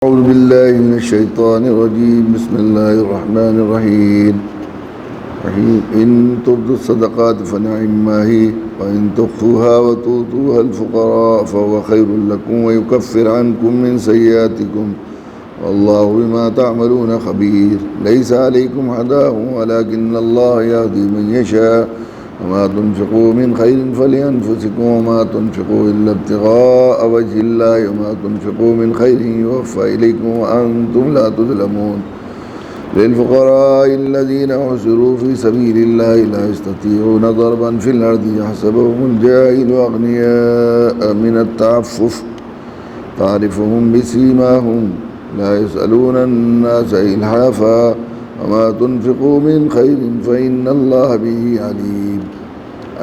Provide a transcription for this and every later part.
أعوذ بالله من الشيطان الرجيم بسم الله الرحمن الرحيم إن تبدوا الصدقات فنعما هي وإن تخفوها وتؤتوها الفقراء فهو خير لكم ويكفر عنكم من سيئاتكم والله بما تعملون خبير ليس عليكم هداهم ولكن الله يهدي من يشاء وما تنفقوا من خير فلأنفسكم وما تنفقوا إلا ابتغاء وجه الله وما تنفقوا من خير يوفى إليكم وأنتم لا تظلمون للفقراء الذين أحصروا في سبيل الله لا يستطيعون ضربا في الأرض يحسبهم الجاهل أغنياء من التعفف تعرفهم بسيماهم لا يسألون الناس إلحافا وما تنفقوا من خير فإن الله به عليم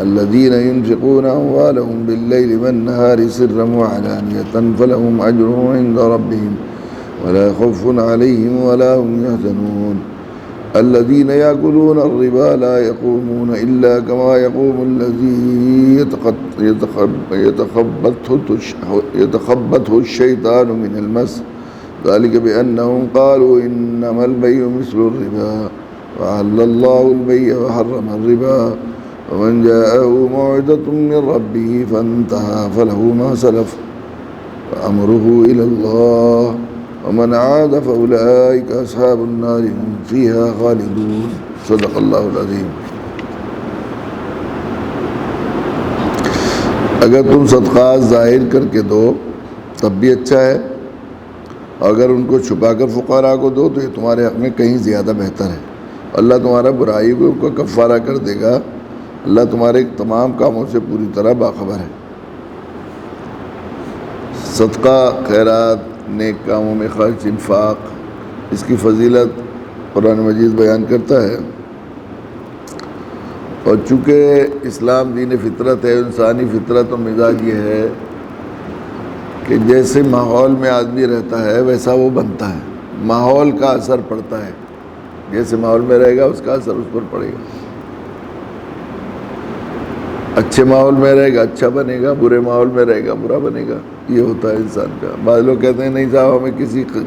الذين ينفقون أموالهم بالليل والنهار سرا وعلانية فلهم أجرهم عند ربهم ولا خوف عليهم ولا هم يحزنون الذين يأكلون الربا لا يقومون إلا كما يقوم الذي يتخبطه الشيطان من المس ذلك بأنهم قالوا إنما البيع مثل الربا وأحل الله البيع وحرم الربا ومن جاءه موعظة من ربه فانتهى فله ما سلف وأمره إلى الله ومن عاد فأولئك أصحاب النار هم فيها خالدون صدق اللہ العظیم. اگر تم صدقات ظاہر کر کے دو تب بھی اچھا ہے، اگر ان کو چھپا کر فقراء کو دو تو یہ تمہارے حق میں کہیں زیادہ بہتر ہے. اللہ تمہارا برائی کو کفارہ کر دے گا. اللہ تمہارے تمام کاموں سے پوری طرح باخبر ہے. صدقہ، خیرات، نیک کاموں میں خرچ، انفاق، اس کی فضیلت قرآن مجید بیان کرتا ہے. اور چونکہ اسلام دین فطرت ہے، انسانی فطرت و مزاج یہ ہے کہ جیسے ماحول میں آدمی رہتا ہے ویسا وہ بنتا ہے. ماحول کا اثر پڑتا ہے، جیسے ماحول میں رہے گا اس کا اثر اس پر پڑے گا. اچھے ماحول میں رہے گا اچھا بنے گا، برے ماحول میں رہے گا برا بنے گا. یہ ہوتا ہے انسان کا. بعض لوگ کہتے ہیں نہیں صاحب ہمیں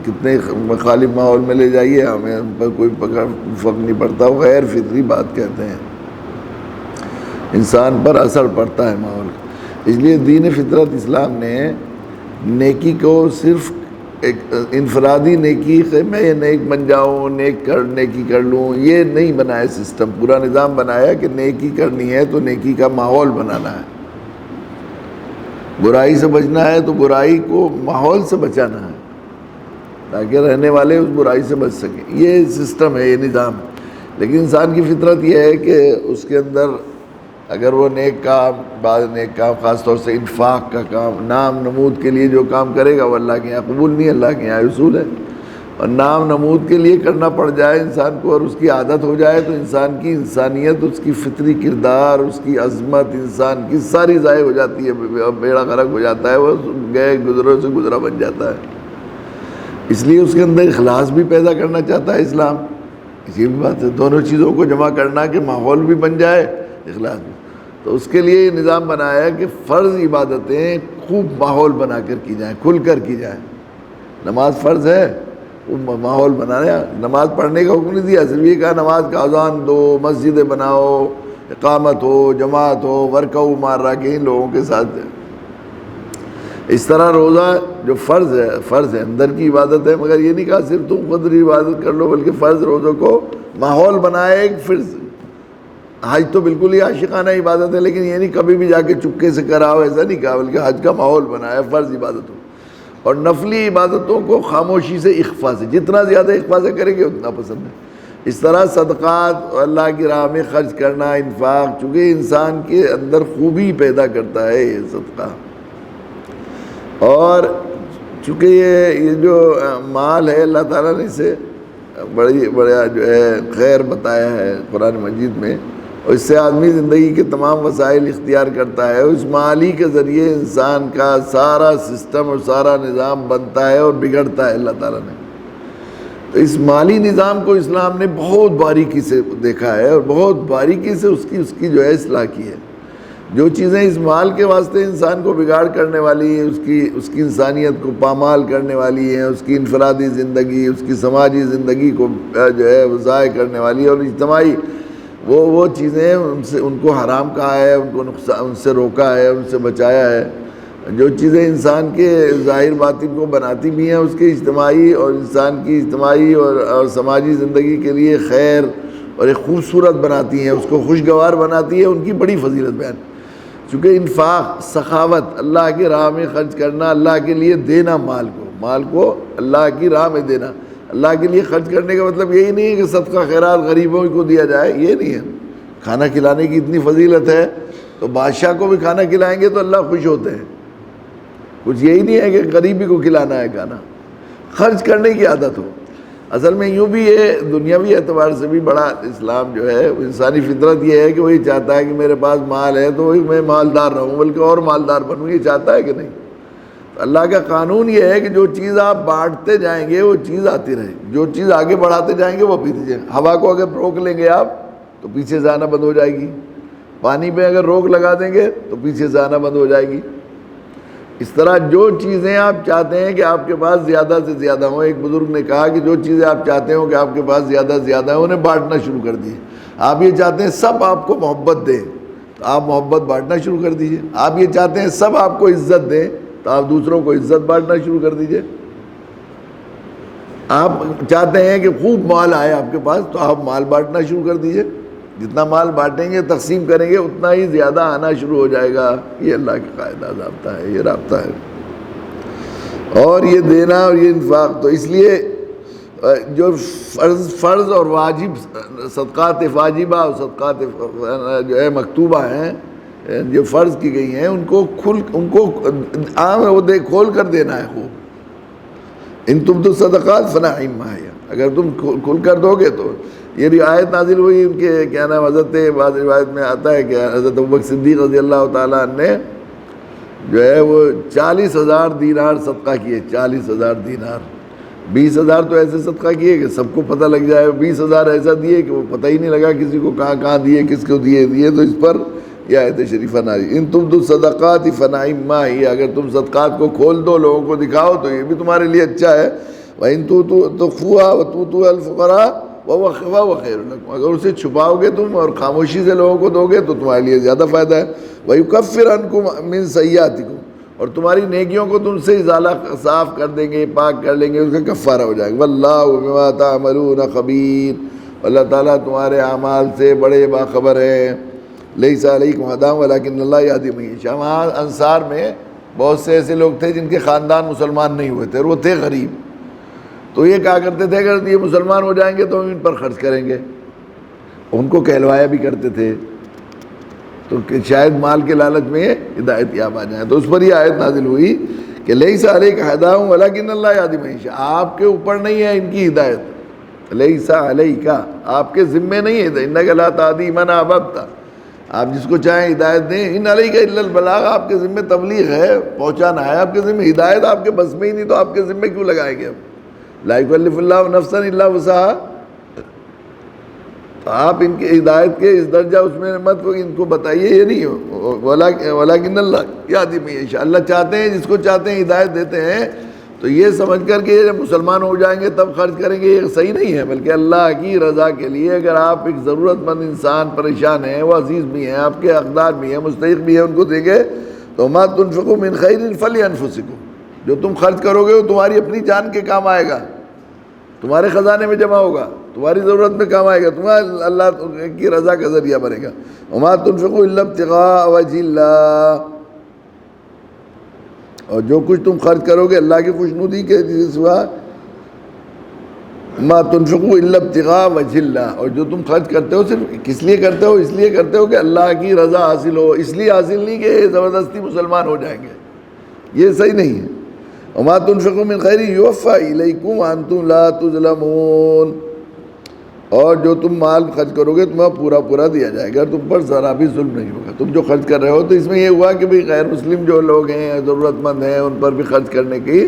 کتنے مخالف ماحول میں لے جائیے، ہمیں ہم پر کوئی فرق نہیں پڑتا. وہ غیر فطری بات کہتے ہیں. انسان پر اثر پڑتا ہے ماحول کا. اس لیے دین فطرت اسلام نے نیکی کو صرف ایک انفرادی نیکی، میں یہ نیک بن جاؤں، نیکی کر لوں، یہ نہیں بنایا سسٹم. پورا نظام بنایا کہ نیکی کرنی ہے تو نیکی کا ماحول بنانا ہے. برائی سے بچنا ہے تو برائی کو ماحول سے بچانا ہے تاکہ رہنے والے اس برائی سے بچ سکیں. یہ سسٹم ہے، یہ نظام. لیکن انسان کی فطرت یہ ہے کہ اس کے اندر اگر وہ نیک کام، بعض نیک کام خاص طور سے انفاق کا کام، نام نمود کے لیے جو کام کرے گا وہ اللہ کے یہاں قبول نہیں. اللہ کے یہاں اصول ہے. اور نام نمود کے لیے کرنا پڑ جائے انسان کو اور اس کی عادت ہو جائے تو انسان کی انسانیت، اس کی فطری کردار، اس کی عظمت انسان کی ساری ضائع ہو جاتی ہے، بیڑا غرق ہو جاتا ہے. وہ گئے گزروں سے گزرا بن جاتا ہے. اس لیے اس کے اندر اخلاص بھی پیدا کرنا چاہتا ہے اسلام. اسی بات ہے، دونوں چیزوں کو جمع کرنا کہ ماحول بھی بن جائے، اخلاص بھی. تو اس کے لیے یہ نظام بنایا ہے کہ فرض عبادتیں خوب ماحول بنا کر کی جائیں، کھل کر کی جائیں. نماز فرض ہے، وہ ماحول بنایا. نماز پڑھنے کا حکم نہیں دیا، صرف یہ کہا نماز کا اذان دو، مسجدیں بناؤ، اقامت ہو، جماعت ہو، ورکعوا مع الراکعین لوگوں کے ساتھ. اس طرح روزہ جو فرض ہے اندر کی عبادت ہے، مگر یہ نہیں کہا صرف تم قدری عبادت کر لو، بلکہ فرض روزوں کو ماحول بنائے. ایک فرض حج تو بالکل ہی عاشقانہ عبادت ہے، لیکن یہ نہیں کبھی بھی جا کے چپکے سے کراؤ، ایسا نہیں کہا، بلکہ حج کا ماحول بنایا فرض عبادتوں. اور نفلی عبادتوں کو خاموشی سے، اخفا سے، جتنا زیادہ اخفا سے کریں گے اتنا پسند ہے. اس طرح صدقات، اللہ کی راہ میں خرچ کرنا، انفاق، چونکہ انسان کے اندر خوبی پیدا کرتا ہے یہ صدقہ. اور چونکہ یہ جو مال ہے اللہ تعالیٰ نے اسے بڑا جو ہے خیر بتایا ہے قرآن مجید میں، اور اس سے آدمی زندگی کے تمام وسائل اختیار کرتا ہے. اس مالی کے ذریعے انسان کا سارا سسٹم اور سارا نظام بنتا ہے اور بگڑتا ہے اللہ تعالیٰ نے. تو اس مالی نظام کو اسلام نے بہت باریکی سے دیکھا ہے اور بہت باریکی سے اس کی جو ہے اصلاح کی ہے. جو چیزیں اس مال کے واسطے انسان کو بگاڑ کرنے والی ہیں، اس کی انسانیت کو پامال کرنے والی ہیں، اس کی انفرادی زندگی، اس کی سماجی زندگی کو جو ہے ضائع کرنے والی ہے، اور اجتماعی وہ چیزیں ان کو حرام کہا ہے، ان کو ان سے روکا ہے، ان سے بچایا ہے۔ جو چیزیں انسان کے ظاہر باطن کو بناتی بھی ہیں، اس کے اجتماعی اور انسان کی اجتماعی اور سماجی زندگی کے لیے خیر اور ایک خوبصورت بناتی ہیں، اس کو خوشگوار بناتی ہے، ان کی بڑی فضیلت بیان۔ چونکہ انفاق، سخاوت، اللہ کی راہ میں خرچ کرنا، اللہ کے لیے دینا، مال کو اللہ کی راہ میں دینا، اللہ کے لیے خرچ کرنے کا مطلب یہی نہیں ہے کہ صدقہ خیرات غریبوں کو دیا جائے، یہ نہیں ہے۔ کھانا کھلانے کی اتنی فضیلت ہے تو بادشاہ کو بھی کھانا کھلائیں گے تو اللہ خوش ہوتے ہیں۔ کچھ یہی نہیں ہے کہ غریبی کو کھلانا ہے کھانا، خرچ کرنے کی عادت ہو۔ اصل میں یوں بھی یہ دنیاوی اعتبار سے بھی بڑا اسلام جو ہے، انسانی فطرت یہ ہے کہ وہی چاہتا ہے کہ میرے پاس مال ہے تو وہی میں مالدار رہوں، بلکہ اور مالدار بنوں، یہ چاہتا ہے کہ نہیں؟ اللہ کا قانون یہ ہے کہ جو چیز آپ بانٹتے جائیں گے وہ چیز آتی رہے، جو چیز آگے بڑھاتے جائیں گے وہ پیچھے جائیں۔ ہوا کو اگر روک لیں گے آپ تو پیچھے سے آنا بند ہو جائے گی، پانی پہ اگر روک لگا دیں گے تو پیچھے سے آنا بند ہو جائے گی۔ اس طرح جو چیزیں آپ چاہتے ہیں کہ آپ کے پاس زیادہ سے زیادہ ہوں، ایک بزرگ نے کہا کہ جو چیزیں آپ چاہتے ہوں کہ آپ کے پاس زیادہ سے زیادہ ہیں انہیں بانٹنا شروع کر دیجیے۔ آپ یہ چاہتے ہیں سب آپ کو محبت دیں تو آپ محبت بانٹنا شروع کر دیجیے۔ آپ یہ چاہتے ہیں سب آپ کو عزت دیں تو آپ دوسروں کو عزت بانٹنا شروع کر دیجیے۔ آپ چاہتے ہیں کہ خوب مال آئے آپ کے پاس تو آپ مال بانٹنا شروع کر دیجیے۔ جتنا مال بانٹیں گے، تقسیم کریں گے، اتنا ہی زیادہ آنا شروع ہو جائے گا۔ یہ اللہ کا قاعدہ ضابطہ ہے، یہ رابطہ ہے۔ اور یہ دینا اور یہ انفاق، تو اس لیے جو فرض اور واجب صدقات واجبہ اور صدقات جو ہے مکتوبہ ہیں، جو فرض کی گئی ہیں، ان کو عام ہے وہ کھول کر دینا ہے خوب۔ ان تبدوا الصدقات فنعم ما ہی، اگر تم کھل کر دو گے تو یہ آیت نازل ہوئی ان کے کیا نام حضرت، بعض روایت میں آتا ہے کہ حضرت ابوبکر صدیق رضی اللہ تعالیٰ عنہ نے جو ہے وہ 40,000 دینار صدقہ کیے۔ 40,000 دینار، 20,000 تو ایسے صدقہ کیے کہ سب کو پتہ لگ جائے، 20,000 ایسا دیے کہ وہ پتہ ہی نہیں لگا کسی کو کہاں دیے، کس کو دیے۔ تو اس پر یہ آیت شریفہ نازل، ان تبدوا الصدقات فنعم ما ہی، اگر تم صدقات کو کھول دو، لوگوں کو دکھاؤ تو یہ بھی تمہارے لیے اچھا ہے۔ وَإِن تُخْفُوهَا وَتُؤْتُوهَا الْفُقَرَاءَ وَهُوَ خَيْرٌ لَكُمْ، اگر اسے چھپاؤ گے تم اور خاموشی سے لوگوں کو دو گے تو تمہارے لیے زیادہ فائدہ ہے۔ وَيُكَفِّرْ عَنْكُمْ مِنْ سَيِّئَاتِكُمْ، اور تمہاری نیکیوں کو تم سے ازالہ صاف کر دیں گے، پاک کر لیں گے، اس کا کفارہ ہو جائے گا۔ وَاللَّهُ بِمَا تَعْمَلُونَ خَبِيرٌ، اللہ تعالیٰ تمہارے اعمال سے بڑے باخبر ہے۔ لَيْسَ عَلَيْكُمْ هُدَاهُمْ وَلَكِنَّ اللَّهَ يَهْدِي مَن يَشَاءُ، وہاں انصار میں بہت سے ایسے لوگ تھے جن کے خاندان مسلمان نہیں ہوئے تھے اور وہ تھے غریب، تو یہ کہا کرتے تھے اگر یہ مسلمان ہو جائیں گے تو ہم ان پر خرچ کریں گے، ان کو کہلوایا بھی کرتے تھے، تو شاید مال کے لالچ میں ہدایت یاب آ جائیں۔ تو اس پر یہ آیت نازل ہوئی کہ لیس علیک ہداہم ولکن اللہ یہدی من یشاء، آپ کے اوپر نہیں ہے ان کی ہدایت، لیس علیک، آپ کے ذمے نہیں ہے، انک لا تہدی من احببت، آپ جس کو چاہیں ہدایت دیں، ان علیک الا البلاغ، آپ کے ذمے تبلیغ ہے، پہنچانا ہے، آپ کے ذمے ہدایت آپ کے بس میں ہی نہیں تو آپ کے ذمے کیوں لگائیں گے ہم؟ لا یکلف اللہ نفسا الا وسعہا، تو آپ ان کی ہدایت کے اس درجہ اس میں مت ان کو بتائیے، یہ نہیں ہو، ولیکن اللہ یہدی من یشاء، اللہ چاہتے ہیں جس کو چاہتے ہیں ہدایت دیتے ہیں، تو یہ سمجھ کر کہ جب مسلمان ہو جائیں گے تب خرچ کریں گے، یہ صحیح نہیں ہے، بلکہ اللہ کی رضا کے لیے اگر آپ ایک ضرورت مند انسان پریشان ہیں، وہ عزیز بھی ہیں، آپ کے حقدار بھی ہیں، مستحق بھی ہیں، ان کو دیں گے تو ما تنفقوا من خیر فلانفسکم، جو تم خرچ کرو گے وہ تمہاری اپنی جان کے کام آئے گا، تمہارے خزانے میں جمع ہوگا، تمہاری ضرورت میں کام آئے گا، تمہارا اللہ کی رضا کا ذریعہ بنے گا۔ وما تنفقوا الا ابتغاء وجه اللہ، اور جو کچھ تم خرچ کرو گے اللہ کی خوشنودی کے سوا، ما تنفقوا الا ابتغاء وجه اللہ، اور جو تم خرچ کرتے ہو صرف کس لیے کرتے ہو؟ اس لیے کرتے ہو کہ اللہ کی رضا حاصل ہو، اس لیے حاصل نہیں کہ زبردستی مسلمان ہو جائیں گے، یہ صحیح نہیں ہے۔ وما تنفقوا من خیر یوفى الیکم وانتم لا تظلمون، اور جو تم مال خرچ کرو گے تمہیں پورا پورا دیا جائے گا، تم پر ذرا بھی ظلم نہیں ہوگا۔ تم جو خرچ کر رہے ہو تو اس میں یہ ہوا کہ بھئی غیر مسلم جو لوگ ہیں، ضرورت مند ہیں، ان پر بھی خرچ کرنے کی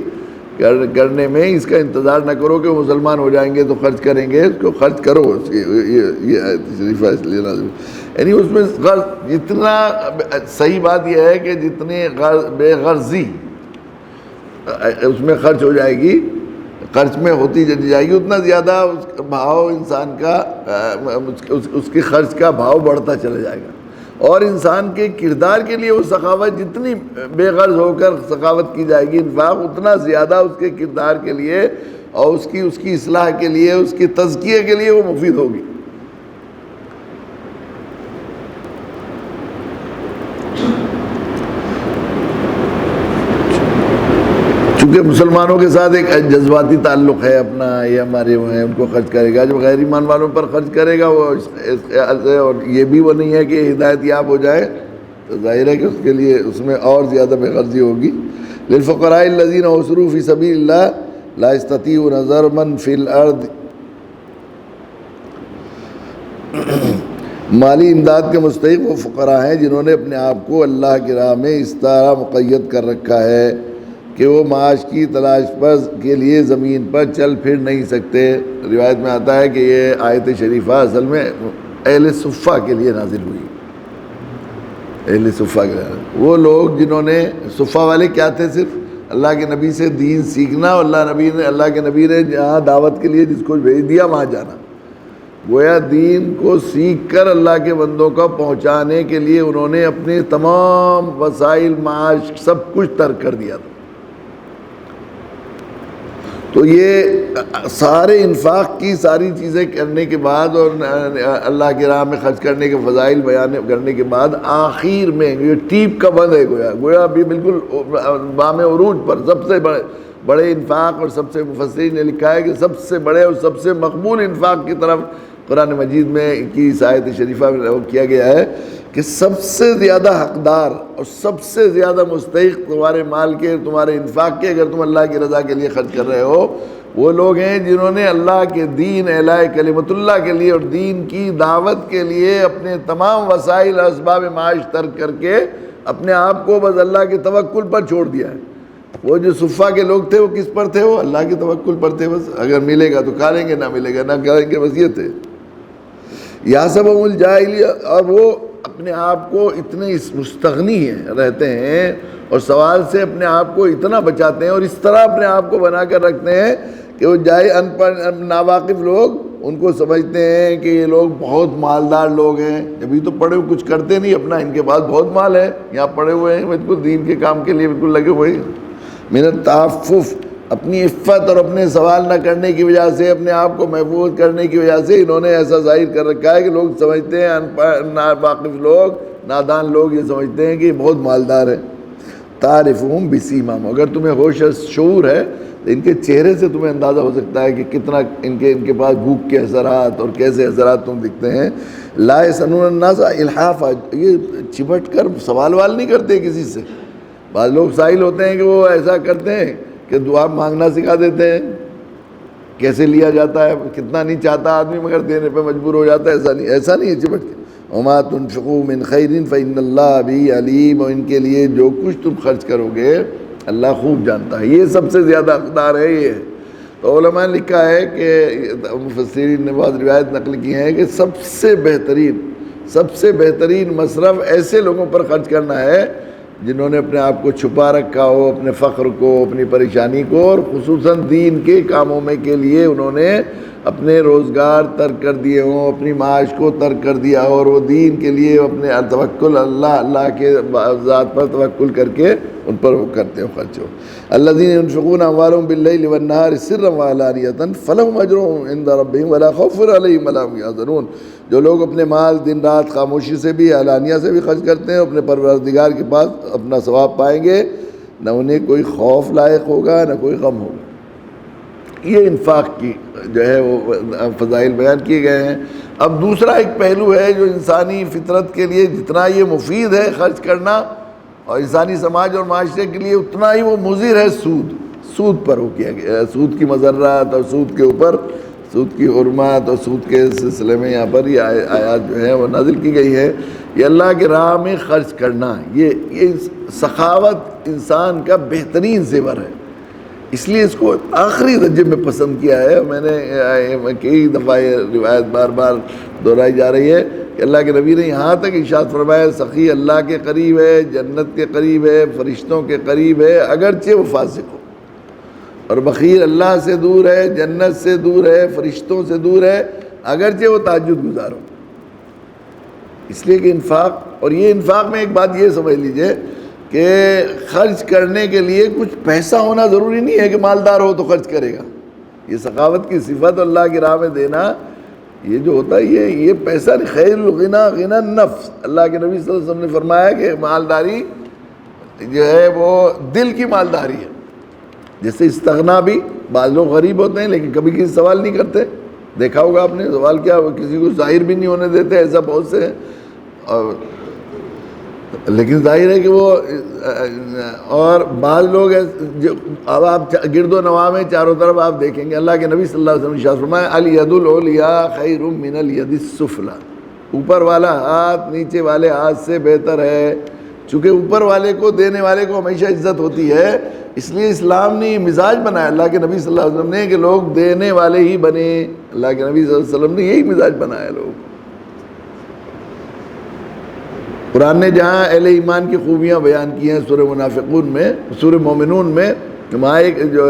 کرنے میں اس کا انتظار نہ کرو کہ مسلمان ہو جائیں گے تو خرچ کریں گے، اس کو خرچ کرو. یہ آیت شریفہ اس لیے نازل، یعنی اس میں غرض جتنا، صحیح بات یہ ہے کہ جتنی بے غرضی اس میں خرچ ہو جائے گی، خرچ میں ہوتی چلی جائے گی، اتنا زیادہ اس کا بھاؤ انسان کا، اس کے خرچ کا بھاؤ بڑھتا چلا جائے گا. اور انسان کے کردار کے لیے وہ سخاوت جتنی بے غرض ہو کر سخاوت کی جائے گی، انفاق اتنا زیادہ اس کے کردار کے لیے اور اس کی اصلاح کے لیے، اس کی تزکیے کے لیے وہ مفید ہوگی. چونکہ مسلمانوں کے ساتھ ایک جذباتی تعلق ہے اپنا، یہ ہمارے وہ ہیں، ان کو خرچ کرے گا. جب غیر ایمان والوں پر خرچ کرے گا وہ، اور یہ بھی وہ نہیں ہے کہ ہدایت یاب ہو جائے، تو ظاہر ہے کہ اس کے لیے اس میں اور زیادہ بے غرضی ہوگی. للفقراء الذین احصروا فی سبیل اللہ لا یستطیعون ضربا فی الارض، مالی امداد کے مستحق وہ فقراء ہیں جنہوں نے اپنے آپ کو اللہ کی راہ میں اس طرح مقید کر رکھا ہے کہ وہ معاش کی تلاش کے لیے زمین پر چل پھر نہیں سکتے. روایت میں آتا ہے کہ یہ آیت شریفہ اصل میں اہل صفہ کے لیے نازل ہوئی. اہل صفہ کے لیے وہ لوگ جنہوں نے، صفہ والے کیا تھے؟ صرف اللہ کے نبی سے دین سیکھنا، اور اللہ کے نبی نے جہاں دعوت کے لیے جس کو بھیج دیا وہاں جانا. گویا دین کو سیکھ کر اللہ کے بندوں کو پہنچانے کے لیے انہوں نے اپنے تمام وسائل، معاش، سب کچھ ترک کر دیا تھا. تو یہ سارے انفاق کی ساری چیزیں کرنے کے بعد اور اللہ کی راہ میں خرچ کرنے کے فضائل بیان کرنے کے بعد آخر میں یہ ٹیپ کا بند ہے، گویا ابھی بالکل بام عروج پر سب سے بڑے انفاق، اور سب سے مفسرین نے لکھا ہے کہ سب سے بڑے اور سب سے مقبول انفاق کی طرف قرآن مجید میں کی اس آیت شریفہ میں کیا گیا ہے کہ سب سے زیادہ حقدار اور سب سے زیادہ مستحق تمہارے مال کے، تمہارے انفاق کے، اگر تم اللہ کی رضا کے لیے خرچ کر رہے ہو، وہ لوگ ہیں جنہوں نے اللہ کے دین، اعلاء کلمت اللہ کے لیے اور دین کی دعوت کے لیے اپنے تمام وسائل، اسباب معاش ترک کر کے اپنے آپ کو بس اللہ کے توکل پر چھوڑ دیا ہے. وہ جو صفہ کے لوگ تھے وہ کس پر تھے؟ وہ اللہ کے توکل پر تھے. بس اگر ملے گا تو کھا لیں گے، نہ ملے گا نہ کریں گے، بس یہ تھے. یحسبهم الجاہلیہ، اور وہ اپنے آپ کو اتنے مستغنی رہتے ہیں اور سوال سے اپنے آپ کو اتنا بچاتے ہیں اور اس طرح اپنے آپ کو بنا کر رکھتے ہیں کہ وہ ان پڑھ ناواقف لوگ ان کو سمجھتے ہیں کہ یہ لوگ بہت مالدار لوگ ہیں. ابھی تو پڑھے ہوئے کچھ کرتے نہیں اپنا، ان کے پاس بہت مال ہے، یہاں پڑھے ہوئے ہیں بالکل دین کے کام کے لیے بالکل لگے ہوئے ہیں. من التعفف، اپنی عفت اور اپنے سوال نہ کرنے کی وجہ سے، اپنے آپ کو محفوظ کرنے کی وجہ سے انہوں نے ایسا ظاہر کر رکھا ہے کہ لوگ سمجھتے ہیں، ناواقف لوگ، نادان لوگ یہ سمجھتے ہیں کہ یہ بہت مالدار ہے. تعرفہم بسیماہم، اگر تمہیں ہوش شعور ہے تو ان کے چہرے سے تمہیں اندازہ ہو سکتا ہے کہ کتنا ان کے پاس بھوک کے اثرات اور کیسے اثرات تم دکھتے ہیں. لا یسألون الناس الحافا، یہ چپٹ کر سوال وال نہیں کرتے کسی سے. بعض لوگ سائل ہوتے ہیں کہ وہ ایسا کرتے ہیں کہ دعا مانگنا سکھا دیتے ہیں، کیسے لیا جاتا ہے، کتنا نہیں چاہتا آدمی مگر دینے پہ مجبور ہو جاتا ہے. ایسا نہیں ہے چپٹ کے. وما تنفقوا من خیر فإن اللہ به علیم، اور ان کے لیے جو کچھ تم خرچ کرو گے اللہ خوب جانتا ہے. یہ سب سے زیادہ حقدار ہے یہ. تو علماء نے لکھا ہے کہ مفسرین نے بعض روایت نقل کی ہیں کہ سب سے بہترین مصرف ایسے لوگوں پر خرچ کرنا ہے جنہوں نے اپنے آپ کو چھپا رکھا ہو، اپنے فقر کو، اپنی پریشانی کو، اور خصوصاً دین کے کاموں میں کے لیے انہوں نے اپنے روزگار ترک کر دیے ہوں، اپنی معاش کو ترک کر دیا ہو، اور وہ دین کے لیے اپنے توکل اللہ کے ذات پر توکل کر کے ان پر وہ کرتے ہو خرچ ہو. الذین ينفقون اموالهم باللیل والنہار سرا وعلانیۃ فلہم اجرهم عند ربہم ولا خوف علیہم ولا هم یحزنون. جو لوگ اپنے مال دن رات خاموشی سے بھی، علانیہ سے بھی خرچ کرتے ہیں، اپنے پروردگار کے پاس اپنا ثواب پائیں گے، نہ انہیں کوئی خوف لاحق ہوگا نہ کوئی غم ہوگا. یہ انفاق کی جو ہے وہ فضائل بیان کیے گئے ہیں. اب دوسرا ایک پہلو ہے جو انسانی فطرت کے لیے جتنا یہ مفید ہے خرچ کرنا، اور انسانی سماج اور معاشرے کے لیے اتنا ہی وہ مضر ہے. سود پر ہو کیا گیا، سود کی مضرات اور سود کے اوپر سود کی حرمات اور سود کے سلسلے میں یہاں پر یہ آیات جو ہے وہ نازل کی گئی ہے. یہ اللہ کے راہ میں خرچ کرنا، یہ سخاوت انسان کا بہترین زیور ہے. اس لیے اس کو آخری درجے میں پسند کیا ہے. میں نے کئی دفعہ یہ روایت بار بار دہرائی جا رہی ہے کہ اللہ کے نبی نے یہاں تک ارشاد فرمایا سخی اللہ کے قریب ہے, جنت کے قریب ہے, فرشتوں کے قریب ہے اگرچہ وہ فاسق ہو, اور بخیل اللہ سے دور ہے, جنت سے دور ہے, فرشتوں سے دور ہے اگرچہ وہ تہجد گزار ہو. اس لیے کہ انفاق, اور یہ انفاق میں ایک بات یہ سمجھ لیجئے کہ خرچ کرنے کے لیے کچھ پیسہ ہونا ضروری نہیں ہے کہ مالدار ہو تو خرچ کرے گا. یہ سخاوت کی صفت اللہ کی راہ میں دینا, یہ جو ہوتا ہے یہ پیسہ نہیں. خیر الغنا غنا النفس, اللہ کے نبی صلی اللہ علیہ وسلم نے فرمایا کہ مالداری جو ہے وہ دل کی مالداری ہے. جیسے استغنا بھی, بعض لوگ غریب ہوتے ہیں لیکن کبھی کسی سوال نہیں کرتے, دیکھا ہوگا آپ نے, سوال کیا کسی کو ظاہر بھی نہیں ہونے دیتے, ایسا بہت سے ہیں. اور لیکن ظاہر ہے کہ وہ, اور بعض لوگ اب آپ گرد و نواح میں چاروں طرف آپ دیکھیں گے اللہ کے نبی صلی اللہ علیہ وسلم نے ارشاد فرمایا الید العلیٰ خیر من الید السفلی, اوپر والا ہاتھ نیچے والے ہاتھ سے بہتر ہے. چونکہ اوپر والے کو, دینے والے کو ہمیشہ عزت ہوتی ہے, اس لیے اسلام نے یہ مزاج بنایا اللہ کے نبی صلی اللہ علیہ وسلم نے کہ لوگ دینے والے ہی بنے. اللہ کے نبی صلی اللہ علیہ وسلم نے یہی مزاج بنایا لوگ. قرآن نے جہاں اہل ایمان کی خوبیاں بیان کی ہیں سورہ منافقون میں, سورہ مومنون میں, وہاں ایک جو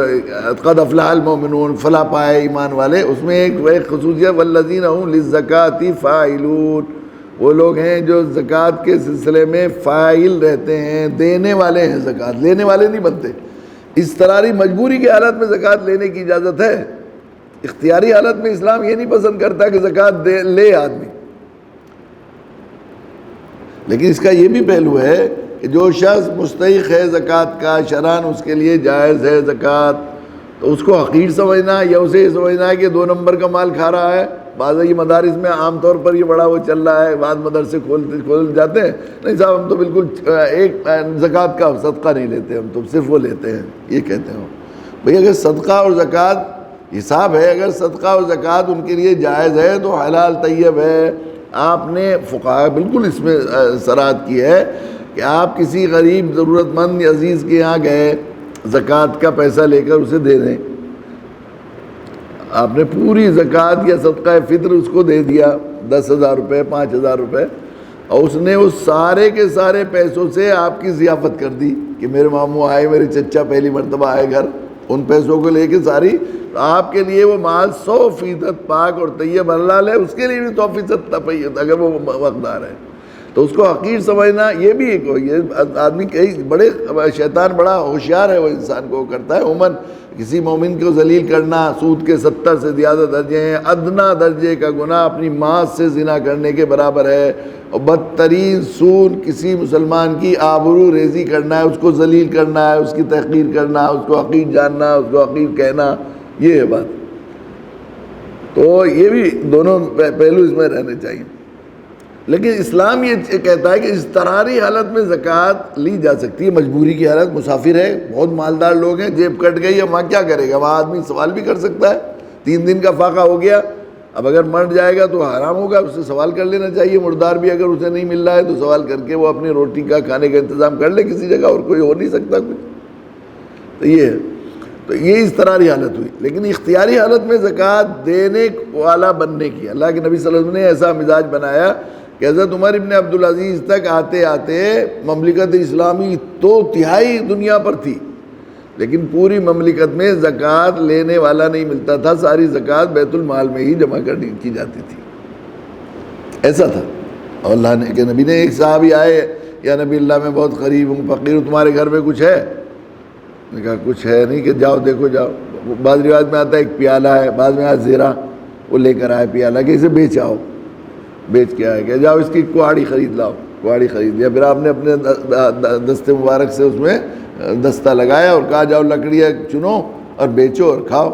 قد افلح المومنون, فلاح پائے ایمان والے, اس میں ایک خصوصیت والذین هم للزکاۃ فاعلون, وہ لوگ ہیں جو زکوٰۃ کے سلسلے میں فاعل رہتے ہیں, دینے والے ہیں, زکوٰۃ لینے والے نہیں بنتے. اضطراری مجبوری کی حالت میں زکوٰۃ لینے کی اجازت ہے, اختیاری حالت میں اسلام یہ نہیں پسند کرتا کہ زکوٰۃ لے آدمی. لیکن اس کا یہ بھی پہلو ہے کہ جو شخص مستحق ہے زکوٰۃ کا, شرعاً اس کے لیے جائز ہے زکوٰۃ, تو اس کو حقیر سمجھنا یا اسے یہ سمجھنا ہے کہ 2 نمبر کا مال کھا رہا ہے. بعض یہ مدارس میں عام طور پر یہ بڑا وہ چل رہا ہے, بعض مدرسے کھول جاتے ہیں, نہیں صاحب ہم تو بالکل ایک زکوٰۃ کا صدقہ نہیں لیتے, ہم تو صرف وہ لیتے ہیں, یہ کہتے ہیں. بھئی اگر صدقہ اور زکوٰۃ حساب ہے, اگر صدقہ اور زکوٰۃ ان کے لیے جائز ہے تو حلال طیب ہے. آپ نے فقہاء بالکل اس میں صراحت کی ہے کہ آپ کسی غریب ضرورت مند عزیز کے یہاں گئے, زکوٰۃ کا پیسہ لے کر اسے دے دیں, آپ نے پوری زکوٰۃ یا صدقہ فطر اس کو دے دیا, 10,000 روپے 5,000 روپے, اور اس نے اس سارے کے سارے پیسوں سے آپ کی ضیافت کر دی کہ میرے ماموں آئے, میرے چچا پہلی مرتبہ آئے گھر, ان پیسوں کو لے کے ساری, تو آپ کے لیے وہ مال 100% پاک اور طیب حلال ہے, اس کے لیے بھی 100% طیب اگر وہ وقتدار ہے. تو اس کو حقیر سمجھنا یہ بھی ایک, یہ آدمی کئی بڑے, شیطان بڑا ہوشیار ہے, وہ انسان کو کرتا ہے عموماً کسی مومن کو ذلیل کرنا. سود کے 70 سے زیادہ درجے ہیں, ادنا درجے کا گناہ اپنی ماں سے زنا کرنے کے برابر ہے, اور بدترین سود کسی مسلمان کی آبرو ریزی کرنا ہے, اس کو ذلیل کرنا ہے, اس کی تحقیر کرنا, اس کو حقیر جاننا, اس کو حقیر کہنا, یہ ہے بات. تو یہ بھی دونوں پہلو اس میں رہنے چاہیے. لیکن اسلام یہ کہتا ہے کہ اضطراری حالت میں زکوٰۃ لی جا سکتی ہے. مجبوری کی حالت, مسافر ہے, بہت مالدار لوگ ہیں, جیب کٹ گئی, اب وہاں کیا کرے گا, وہاں آدمی سوال بھی کر سکتا ہے. 3 دن کا فاقہ ہو گیا, اب اگر مر جائے گا تو حرام ہوگا, اس سے سوال کر لینا چاہیے. مردار بھی اگر اسے نہیں مل رہا ہے تو سوال کر کے وہ اپنی روٹی کا کھانے کا انتظام کر لے کسی جگہ, اور کوئی ہو نہیں سکتا کچھ. تو یہ ہے, تو یہ اضطراری حالت ہوئی. لیکن اختیاری حالت میں زکوٰۃ دینے والا بننے کی اللہ کے نبی صلی اللہ علیہ وسلم نے ایسا مزاج بنایا کہ حضرت عمر ابن عبدالعزیز تک آتے آتے مملکت اسلامی 2/3 دنیا پر تھی, لیکن پوری مملکت میں زکوٰۃ لینے والا نہیں ملتا تھا. ساری زکوٰۃ بیت المال میں ہی جمع کی جاتی تھی, ایسا تھا. اور اللہ نے کہ نبی نے, ایک صحابی آئے, یا نبی اللہ میں بہت غریب ہوں, فقیر ہوں, تمہارے گھر میں کچھ ہے؟ نے کہا کچھ ہے نہیں. کہ جاؤ دیکھو جاؤ. بعض روایت میں آتا ہے ایک پیالہ ہے, بعض میں زیرہ, وہ لے کر آئے پیالہ کہ اسے بیچ آؤ. بیچ کے آئے کہ جاؤ اس کی کواڑی خرید لاؤ. کواڑی خرید لیا, پھر آپ نے اپنے دستے مبارک سے اس میں دستہ لگایا اور کہا جاؤ لکڑیاں چنو اور بیچو اور کھاؤ.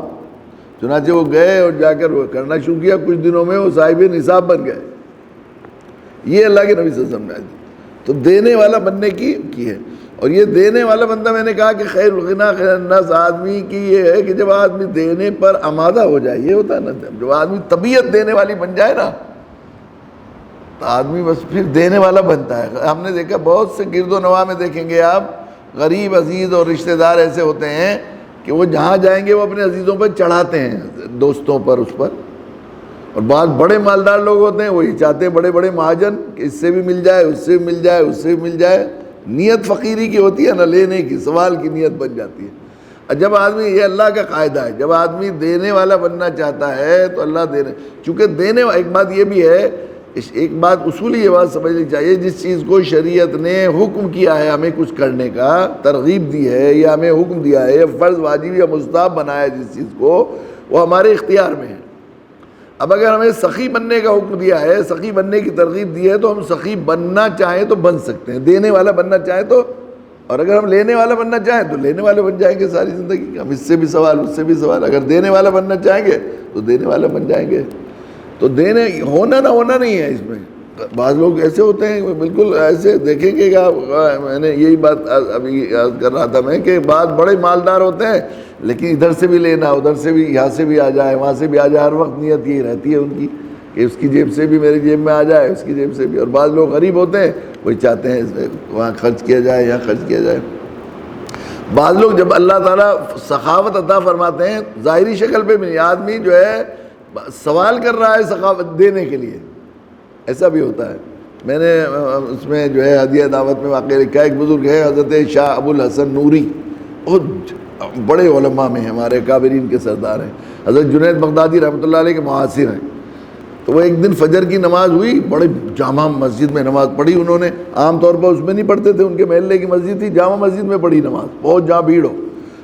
چنانچہ وہ گئے اور جا کر وہ کرنا شروع کیا. کچھ دنوں میں وہ صاحب نصاب بن گئے. یہ اللہ کے نبی صلی اللہ علیہ وسلم نے تو دینے والا بننے کی ہے. اور یہ دینے والا بندہ, میں نے کہا کہ خیر الغنا خیر الناس, آدمی کی یہ ہے کہ جب آدمی دینے پر آمادہ ہو جائے, یہ ہوتا ہے نا, جب آدمی طبیعت دینے والی بن جائے نا, تو آدمی بس پھر دینے والا بنتا ہے. ہم نے دیکھا بہت سے گرد و نواح میں دیکھیں گے آپ, غریب عزیز اور رشتہ دار ایسے ہوتے ہیں کہ وہ جہاں جائیں گے وہ اپنے عزیزوں پر چڑھاتے ہیں، دوستوں پر، اس پر. اور بعض بڑے مالدار لوگ ہوتے ہیں وہی چاہتے ہیں بڑے بڑے مہاجن کہ اس سے بھی مل جائے، اس سے بھی مل جائے، اس سے بھی مل جائے. نیت فقیری کی ہوتی ہے نا، لینے کی، سوال کی نیت بن جاتی ہے. اور جب آدمی، یہ اللہ کا قاعدہ ہے، جب آدمی دینے والا بننا چاہتا ہے تو اللہ دینے، چونکہ دینے، ایک بات یہ بھی ہے، ایک بات اصولی یہ بات سمجھنی چاہیے، جس چیز کو شریعت نے حکم کیا ہے ہمیں کچھ کرنے کا، ترغیب دی ہے یا ہمیں حکم دیا ہے، فرض واجب یا مستحب بنایا ہے جس چیز کو، وہ ہمارے اختیار میں ہے. اب اگر ہمیں سخی بننے کا حکم دیا ہے، سخی بننے کی ترغیب دی ہے، تو ہم سخی بننا چاہیں تو بن سکتے ہیں، دینے والا بننا چاہیں تو، اور اگر ہم لینے والا بننا چاہیں تو لینے والے بن جائیں گے ساری زندگی. ہم اس سے بھی سوال، اس سے بھی سوال. اگر دینے والا بننا چاہیں گے تو دینے والا بن جائیں گے. تو دینے ہونا نہ ہونا نہیں ہے اس میں. بعض لوگ ایسے ہوتے ہیں بالکل ایسے، دیکھیں گے کہ میں نے یہی بات ابھی یاد کر رہا تھا میں، کہ بعض بڑے مالدار ہوتے ہیں لیکن ادھر سے بھی لینا، ادھر سے بھی، یہاں سے بھی آ جائے، وہاں سے بھی آ جائے. ہر وقت نیت یہی رہتی ہے ان کی کہ اس کی جیب سے بھی میری جیب میں آ جائے، اس کی جیب سے بھی. اور بعض لوگ غریب ہوتے ہیں وہی چاہتے ہیں وہاں خرچ کیا جائے، یہاں خرچ کیا جائے. بعض لوگ جب اللہ تعالیٰ سخاوت عطا فرماتے ہیں ظاہری شکل پہ بھی، آدمی جو ہے سوال کر رہا ہے سخاوت دینے کے لیے، ایسا بھی ہوتا ہے. میں نے اس میں جو ہے ہدیہ دعوت میں واقعہ لکھا ہے. ایک بزرگ ہے حضرت شاہ ابو الحسن نوری، بہت بڑے علماء میں ہمارے کابرین کے سردار ہیں. حضرت جنید بغدادی رحمۃ اللہ علیہ کے معاصر ہیں. تو وہ ایک دن فجر کی نماز ہوئی، بڑے جامع مسجد میں نماز پڑھی انہوں نے. عام طور پر اس میں نہیں پڑھتے تھے، ان کے محلے کی مسجد تھی، جامع مسجد میں پڑھی نماز، بہت جہاں بھیڑ ہو.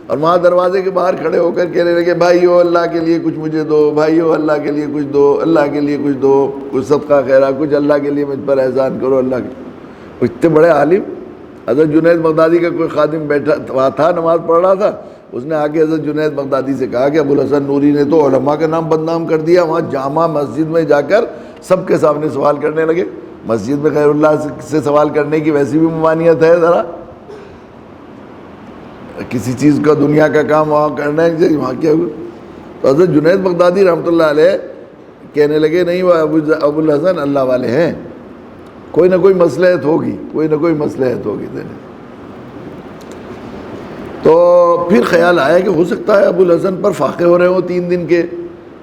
اور وہاں دروازے کے باہر کھڑے ہو کر کہنے لگے، بھائیو اللہ کے لیے کچھ مجھے دو، بھائیو اللہ کے لیے کچھ دو، اللہ کے لیے کچھ دو، کچھ صدقہ خیرہ، کچھ اللہ کے لیے مجھ پر احسان کرو اللہ کے. اتنے بڑے عالم. حضرت جنید بغدادی کا کوئی خادم بیٹھا وہاں تھا، نماز پڑھ رہا تھا. اس نے آ کے حضرت جنید بغدادی سے کہا کہ ابو الحسن نوری نے تو علماء کا نام بدنام کر دیا. وہاں جامع مسجد میں جا کر سب کے سامنے سوال کرنے لگے. مسجد میں غیر اللہ سے سوال کرنے کی ویسی بھی ممانعت ہے، ذرا کسی چیز کا دنیا کا کام وہاں کرنا ہے، وہاں کیا ہوا. تو حضرت جنید بغدادی رحمۃ اللہ علیہ کہنے لگے، نہیں وہ ابو الحسن اللہ والے ہیں، کوئی نہ کوئی مصلحت ہوگی، کوئی نہ کوئی مصلحت ہوگی دینے. تو پھر خیال آیا کہ ہو سکتا ہے ابو الحسن پر فاقے ہو رہے ہوں 3 دن کے،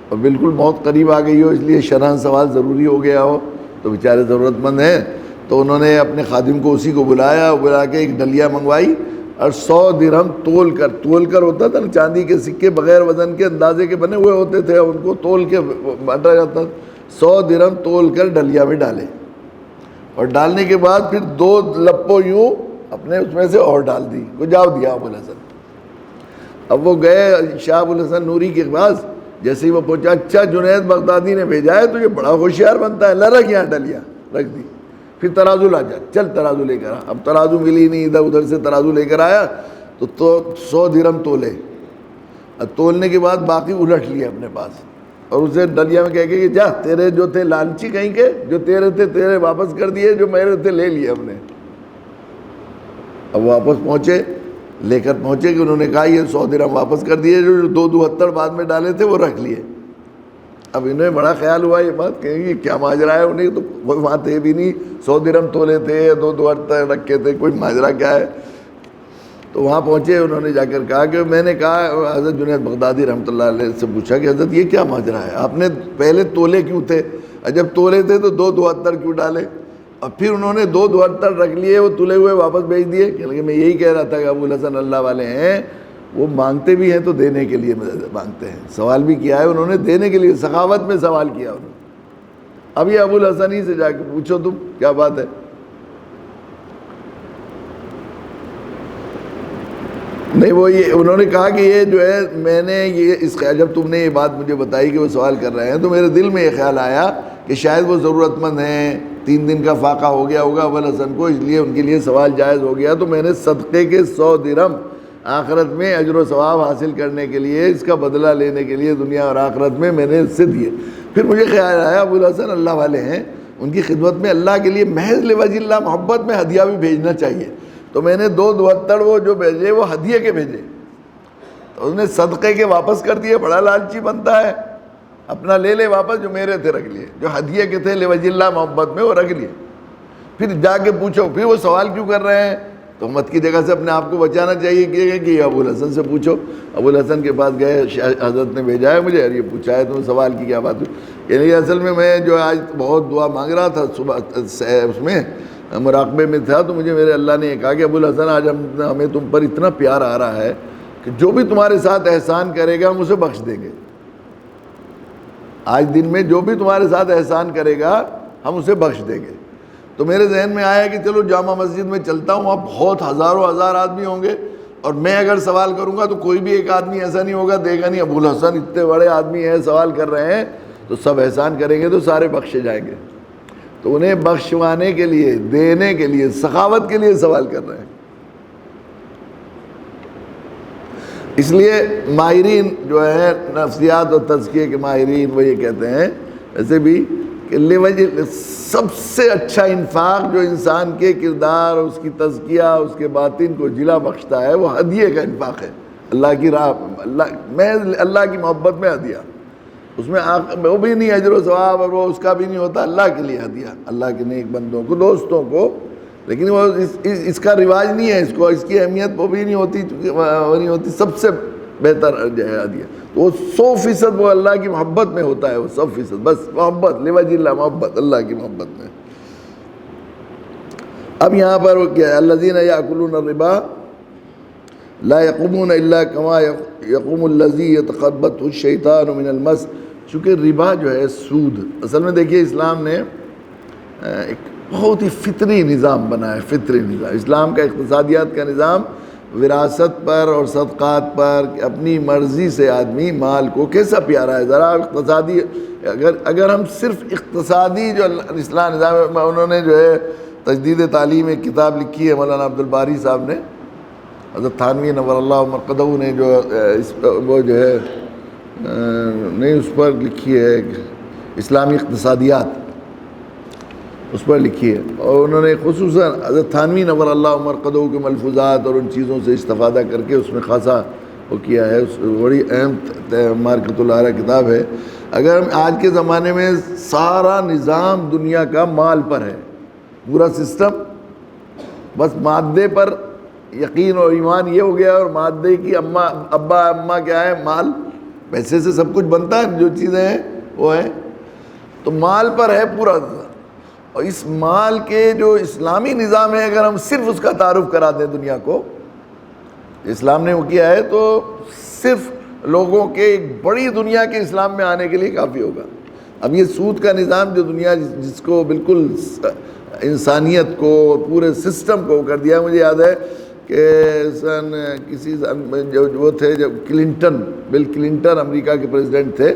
اور بالکل موت قریب آ گئی ہو، اس لیے شرعاً سوال ضروری ہو گیا ہو، تو بیچارے ضرورت مند ہیں. تو انہوں نے اپنے خادم کو اسی کو بلایا، بلا کے ایک ڈلیا منگوائی اور 100 درہم تول کر ہوتا تھا نا، چاندی کے سکے بغیر وزن کے اندازے کے بنے ہوئے ہوتے تھے، ان کو تول کے بانٹا جاتا. 100 درہم تول کر ڈلیا میں ڈالے، اور ڈالنے کے بعد پھر 2 لپوں یوں اپنے اس میں سے اور ڈال دی، کو جاؤ دیا ابو الحسن. اب وہ گئے شاہ ابو الحسن نوری کے پاس. جیسے ہی وہ پہنچا، اچھا جنید بغدادی نے بھیجا ہے، تو یہ بڑا ہوشیار بنتا ہے، رکھ یہاں ڈلیا، رکھ دی. پھر ترازو لا جا، چل ترازو لے کر آ. اب ترازو ملی نہیں، ادھر ادھر سے ترازو لے کر آیا تو 100 درہم تولے. اب تولنے کے بعد باقی الٹ لیے اپنے پاس، اور اسے ڈلیا میں کہہ کے کہ جا، تیرے جو تھے لالچی کہیں کے، جو تیرے تھے تیرے واپس کر دیے، جو میرے تھے لے لیے ہم نے. اب واپس پہنچے، لے کر پہنچے کہ انہوں نے کہا یہ 100 درہم واپس کر دیے، جو 272 بعد میں ڈالے تھے وہ رکھ لیے. اب انہیں بڑا خیال ہوا یہ بات کہ یہ کیا ماجرا ہے، انہیں تو وہاں تھے بھی نہیں، 100 درہم تولے تھے، 272 رکھے تھے، کوئی ماجرا کیا ہے. تو وہاں پہنچے، انہوں نے جا کر کہا کہ میں نے کہا، حضرت جنید بغدادی رحمۃ اللہ علیہ سے پوچھا کہ حضرت یہ کیا ماجرا ہے، آپ نے پہلے تولے کیوں تھے، جب تولے تھے تو 272 کیوں ڈالے، اور پھر انہوں نے 272 رکھ لیے، وہ تلے ہوئے واپس بھیج دیے. کہ میں یہی کہہ رہا تھا کہ ابو الحسن اللہ والے ہیں، وہ مانگتے بھی ہیں تو دینے کے لیے مانگتے ہیں. سوال بھی کیا ہے انہوں نے دینے کے لیے، سخاوت میں سوال کیا انہوں نے. اب یہ ابو الحسن ہی سے جا کے پوچھو تم کیا بات ہے. نہیں وہ یہ انہوں نے کہا کہ یہ جو ہے میں نے یہ اس خیال، جب تم نے یہ بات مجھے بتائی کہ وہ سوال کر رہے ہیں، تو میرے دل میں یہ خیال آیا کہ شاید وہ ضرورت مند ہیں، 3 دن کا فاقہ ہو گیا ہوگا ابو الحسن کو، اس لیے ان کے لیے سوال جائز ہو گیا. تو میں نے صدقے کے 100 درہم آخرت میں اجر و ثواب حاصل کرنے کے لیے، اس کا بدلہ لینے کے لیے دنیا اور آخرت میں نے اس سے دیے. پھر مجھے خیال آیا ابو الحسن اللہ والے ہیں، ان کی خدمت میں اللہ کے لیے محض لوجہ اللہ محبت میں ہدیہ بھی بھیجنا چاہیے. تو میں نے 272 وہ جو بھیجے وہ ہدیے کے بھیجے، تو اس نے صدقے کے واپس کر دیے. بڑا لالچی بنتا ہے، اپنا لے لے واپس، جو میرے تھے رکھ لیے، جو ہدیے کے تھے لوجہ اللہ محبت میں وہ رکھ لیے. پھر جا کے پوچھو، پھر وہ سوال کیوں کر رہے ہیں، تو مت کی جگہ سے اپنے آپ کو بچانا چاہیے کہ ابو الحسن سے پوچھو. ابو الحسن کے پاس گئے, حضرت نے بھیجا ہے مجھے, اور یہ پوچھا ہے تو سوال کی کیا بات ہوئی. یعنی اصل میں جو آج بہت دعا مانگ رہا تھا صبح اس میں مراقبے میں تھا, تو مجھے میرے اللہ نے یہ کہا کہ ابو الحسن آج ہمیں تم پر اتنا پیار آ رہا ہے کہ جو بھی تمہارے ساتھ احسان کرے گا ہم اسے بخش دیں گے. آج دن میں جو بھی تمہارے ساتھ احسان کرے گا ہم اسے بخش دیں گے. تو میرے ذہن میں آیا کہ چلو جامع مسجد میں چلتا ہوں, وہاں بہت ہزاروں ہزار آدمی ہوں گے, اور میں اگر سوال کروں گا تو کوئی بھی ایک آدمی ایسا نہیں ہوگا دے گا نہیں ابو الحسن اتنے بڑے آدمی ہیں سوال کر رہے ہیں, تو سب احسان کریں گے تو سارے بخشے جائیں گے. تو انہیں بخشوانے کے لیے, دینے کے لیے, سخاوت کے لیے سوال کر رہے ہیں. اس لیے ماہرین جو ہیں نفسیات اور تزکیے کے ماہرین وہ یہ کہتے ہیں ویسے بھی کہ سب سے اچھا انفاق جو انسان کے کردار, اس کی تزکیہ, اس کے باطن کو جلا بخشتا ہے وہ ہدیے کا انفاق ہے. اللہ کی راہ, اللہ کی محبت میں ہدیہ, اس میں وہ بھی نہیں اجر و ثواب اور وہ اس کا بھی نہیں ہوتا, اللہ کے لیے ہدیہ, اللہ کے نیک بندوں کو, دوستوں کو. لیکن وہ اس کا رواج نہیں ہے, اس کی اہمیت وہ بھی نہیں ہوتی, سب سے بہتر جو ہے ہدیہ. تو وہ 100% وہ اللہ کی محبت میں ہوتا ہے, وہ 100% بس محبت لوجہ اللہ, محبت اللہ کی محبت میں. اب یہاں پر وہ کیا ہے, الذین یاکلون الربا لا یقومون الا کما یقوم الذی یتخبطہ الشیطان من المس. چونکہ ربا جو ہے سود, اصل میں دیکھیے اسلام نے ایک بہت ہی فطری نظام بنایا ہے, فطری نظام. اسلام کا اقتصادیات کا نظام وراثت پر اور صدقات پر اپنی مرضی سے آدمی مال کو کیسا پیارا ہے. ذرا اقتصادی اگر ہم صرف اقتصادی جو اسلام نظام ہے, انہوں نے جو ہے تجدید تعلیم ایک کتاب لکھی ہے مولانا عبدالباری صاحب نے, حضرت تھانوی نور اللہ مرقدہ نے جو وہ جو ہے نہیں اس پر لکھی ہے اسلامی اقتصادیات, اس پر لکھی ہے. اور انہوں نے خصوصاً حضرت تھانوی نور اللہ مرقدہ کے ملفوظات اور ان چیزوں سے استفادہ کر کے اس میں خاصا وہ کیا ہے. بڑی اہم مارکت العرا کتاب ہے. اگر ہم آج کے زمانے میں سارا نظام دنیا کا مال پر ہے, پورا سسٹم بس مادے پر یقین اور ایمان یہ ہو گیا, اور مادے کی ابا اماں کیا ہے, مال, پیسے سے سب کچھ بنتا ہے, جو چیزیں ہیں وہ ہیں, تو مال پر ہے پورا. اور اس مال کے جو اسلامی نظام ہے, اگر ہم صرف اس کا تعارف کرا دیں دنیا کو, اسلام نے وہ کیا ہے, تو صرف لوگوں کے ایک بڑی دنیا کے اسلام میں آنے کے لیے کافی ہوگا. اب یہ سود کا نظام جو دنیا جس کو بالکل انسانیت کو, پورے سسٹم کو کر دیا. مجھے یاد ہے کہ کسی جو وہ تھے جب بل کلنٹن امریکہ کے پریزیڈنٹ تھے,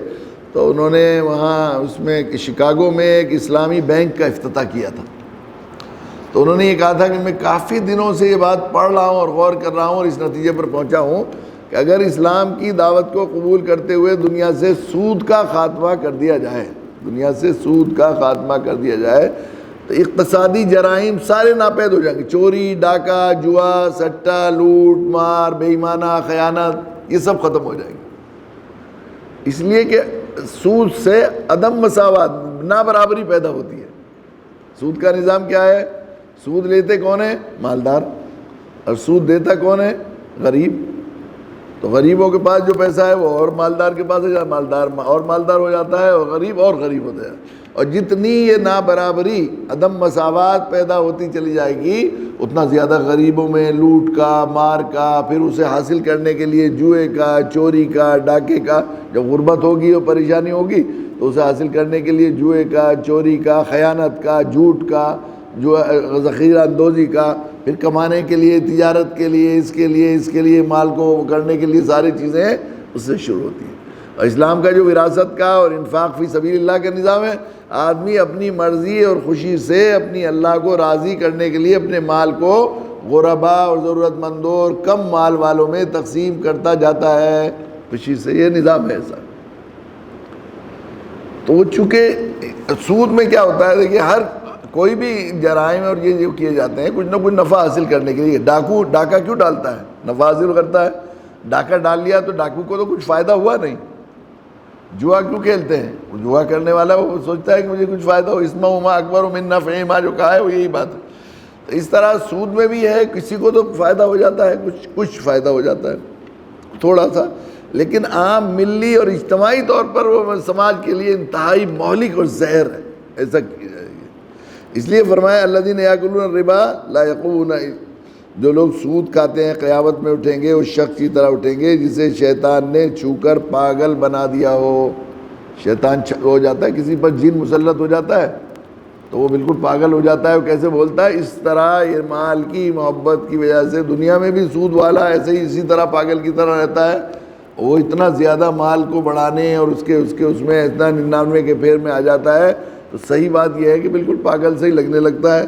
تو انہوں نے وہاں اس میں شکاگو میں ایک اسلامی بینک کا افتتاح کیا تھا. تو انہوں نے یہ کہا تھا کہ میں کافی دنوں سے یہ بات پڑھ رہا ہوں اور غور کر رہا ہوں, اور اس نتیجے پر پہنچا ہوں کہ اگر اسلام کی دعوت کو قبول کرتے ہوئے دنیا سے سود کا خاتمہ کر دیا جائے, دنیا سے سود کا خاتمہ کر دیا جائے, تو اقتصادی جرائم سارے ناپید ہو جائیں گے. چوری, ڈاکہ, جوا, سٹہ, لوٹ مار, بے ایمانہ, خیانت, یہ سب ختم ہو جائیں گے. اس لیے کہ سود سے عدم مساوات, نابرابری پیدا ہوتی ہے. سود کا نظام کیا ہے, سود لیتے کون ہے, مالدار, اور سود دیتا کون ہے, غریب. تو غریبوں کے پاس جو پیسہ ہے وہ اور مالدار کے پاس ہے, مالدار اور مالدار ہو جاتا ہے, اور غریب ہوتا ہے. اور جتنی یہ نابرابری, عدم مساوات پیدا ہوتی چلی جائے گی, اتنا زیادہ غریبوں میں لوٹ کا, مار کا, پھر اسے حاصل کرنے کے لیے جوئے کا, چوری کا, ڈاکے کا. جب غربت ہوگی اور پریشانی ہوگی تو اسے حاصل کرنے کے لیے جوئے کا, چوری کا, خیانت کا, جھوٹ کا, جو ذخیرہ اندوزی کا, پھر کمانے کے لیے, تجارت کے لیے, اس کے لیے مال کو کرنے کے لیے ساری چیزیں اس سے شروع ہوتی ہیں. اور اسلام کا جو وراثت کا اور انفاق فی سبیل اللہ کا نظام ہے, آدمی اپنی مرضی اور خوشی سے اپنی اللہ کو راضی کرنے کے لیے اپنے مال کو غربا اور ضرورت مندوں اور کم مال والوں میں تقسیم کرتا جاتا ہے خوشی سے. یہ نظام ہے ایسا. تو چونکہ سود میں کیا ہوتا ہے, دیکھیے ہر کوئی بھی جرائم اور یہ جو کیے جاتے ہیں کچھ نہ کچھ نفع حاصل کرنے کے لیے. ڈاکہ کیوں ڈالتا ہے, نفع حاصل کرتا ہے. ڈاکہ ڈال لیا تو ڈاکو کو تو کچھ فائدہ ہوا نہیں. جوا کیوں کھیلتے ہیں, جوا کرنے والا وہ سوچتا ہے کہ مجھے کچھ فائدہ ہو. اسمہما اکبر من نفعہما جو کہا ہے وہ یہی بات ہے. تو اس طرح سود میں بھی ہے، کسی کو تو فائدہ ہو جاتا ہے، کچھ فائدہ ہو جاتا ہے تھوڑا سا، لیکن عام ملی اور اجتماعی طور پر وہ سماج کے لیے انتہائی مہلک اور زہر ہے، ایسا کیا جائے گا۔ اس لیے فرمایا الذین یاکلون الربا لا یقومون، جو لوگ سود کھاتے ہیں قیامت میں اٹھیں گے اس شخص کی طرح اٹھیں گے جسے شیطان نے چھو کر پاگل بنا دیا ہو۔ شیطان ہو جاتا ہے، کسی پر جن مسلط ہو جاتا ہے تو وہ بالکل پاگل ہو جاتا ہے، وہ کیسے بولتا ہے، اس طرح یہ مال کی محبت کی وجہ سے دنیا میں بھی سود والا ایسے ہی اسی طرح پاگل کی طرح رہتا ہے، وہ اتنا زیادہ مال کو بڑھانے اور اس میں اتنا 99 کے پھیر میں آ جاتا ہے، تو صحیح بات یہ ہے کہ بالکل پاگل سے ہی لگنے لگتا ہے۔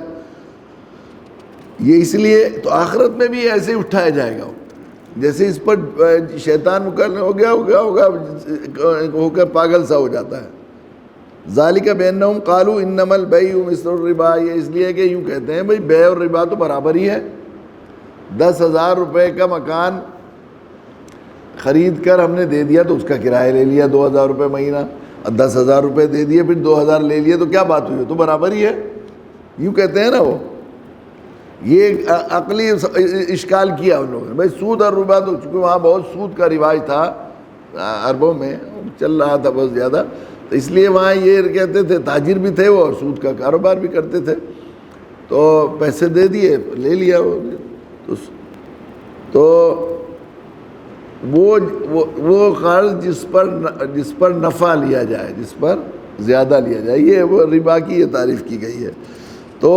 یہ اس لیے تو آخرت میں بھی ایسے ہی اٹھایا جائے گا، جیسے اس پر شیطان مکمل ہو گیا ہو کر پاگل سا ہو جاتا ہے۔ ذالک بانہم قالوا انما البیع مثل الربا، یہ اس لیے کہ یوں کہتے ہیں بھئی بیع اور ربا تو برابر ہی ہے۔ 10,000 روپے کا مکان خرید کر ہم نے دے دیا تو اس کا کرایہ لے لیا 2,000 روپے مہینہ، اور 10,000 روپے دے دیے پھر 2,000 لے لیے، تو کیا بات ہوئی، تو برابر ہی ہے، یوں کہتے ہیں نا وہ۔ یہ عقلی اشکال کیا ان لوگوں نے، بھائی سود اور ربا تو چونکہ وہاں بہت سود کا رواج تھا، عربوں میں چل رہا تھا بہت زیادہ، تو اس لیے وہاں یہ کہتے تھے، تاجر بھی تھے وہ اور سود کا کاروبار بھی کرتے تھے، تو پیسے دے دیے لے لیا وہ، تو وہ قرض جس پر نفع لیا جائے، جس پر زیادہ لیا جائے، یہ وہ ربا کی یہ تعریف کی گئی ہے۔ تو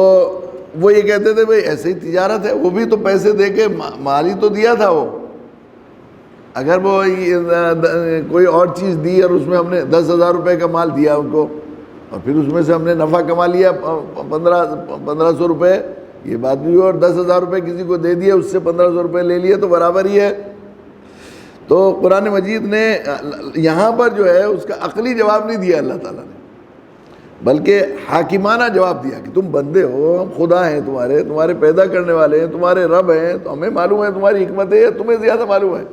وہ یہ کہتے تھے بھئی ایسے ہی تجارت ہے، وہ بھی تو پیسے دے کے مال ہی تو دیا تھا وہ، اگر وہ کوئی اور چیز دی اور اس میں ہم نے 10,000 روپے کا مال دیا ان کو اور پھر اس میں سے ہم نے نفع کما لیا 1500 روپے، یہ بات بھی ہوئی، اور 10,000 روپے کسی کو دے دیے اس سے 1500 روپے لے لیے تو برابر ہی ہے۔ تو قرآن مجید نے یہاں پر جو ہے اس کا عقلی جواب نہیں دیا اللہ تعالیٰ نے، بلکہ حاکمانہ جواب دیا کہ تم بندے ہو، ہم خدا ہیں تمہارے پیدا کرنے والے ہیں، تمہارے رب ہیں، تو ہمیں معلوم ہے تمہاری حکمت ہے، تمہیں زیادہ معلوم ہے۔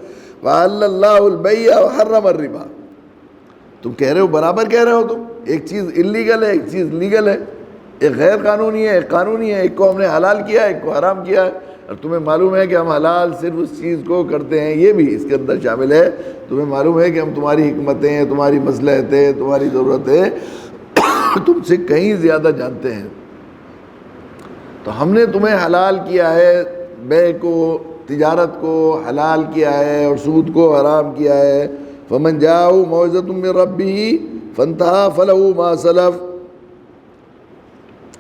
وَأَحَلَّ اللَّهُ الْبَيْعَ وَحَرَّمَ الرِّبَا، تم کہہ رہے ہو برابر کہہ رہے ہو، تم ایک چیز انلیگل ہے ایک چیز لیگل ہے، ایک غیر قانونی ہے ایک قانونی ہے، ایک کو ہم نے حلال کیا ہے ایک کو حرام کیا ہے، اور تمہیں معلوم ہے کہ ہم حلال صرف اس چیز کو کرتے ہیں، یہ بھی اس کے اندر شامل ہے، تمہیں معلوم ہے کہ ہم تمہاری حکمتیں، تمہاری مصلحتیں، تمہاری ضرورتیں تم سے کہیں زیادہ جانتے ہیں، تو ہم نے تمہیں حلال کیا ہے، بیع کو، تجارت کو حلال کیا ہے اور سود کو حرام کیا ہے۔ فمن جاءه موعظة من ربه فانتهى فله ما سلف،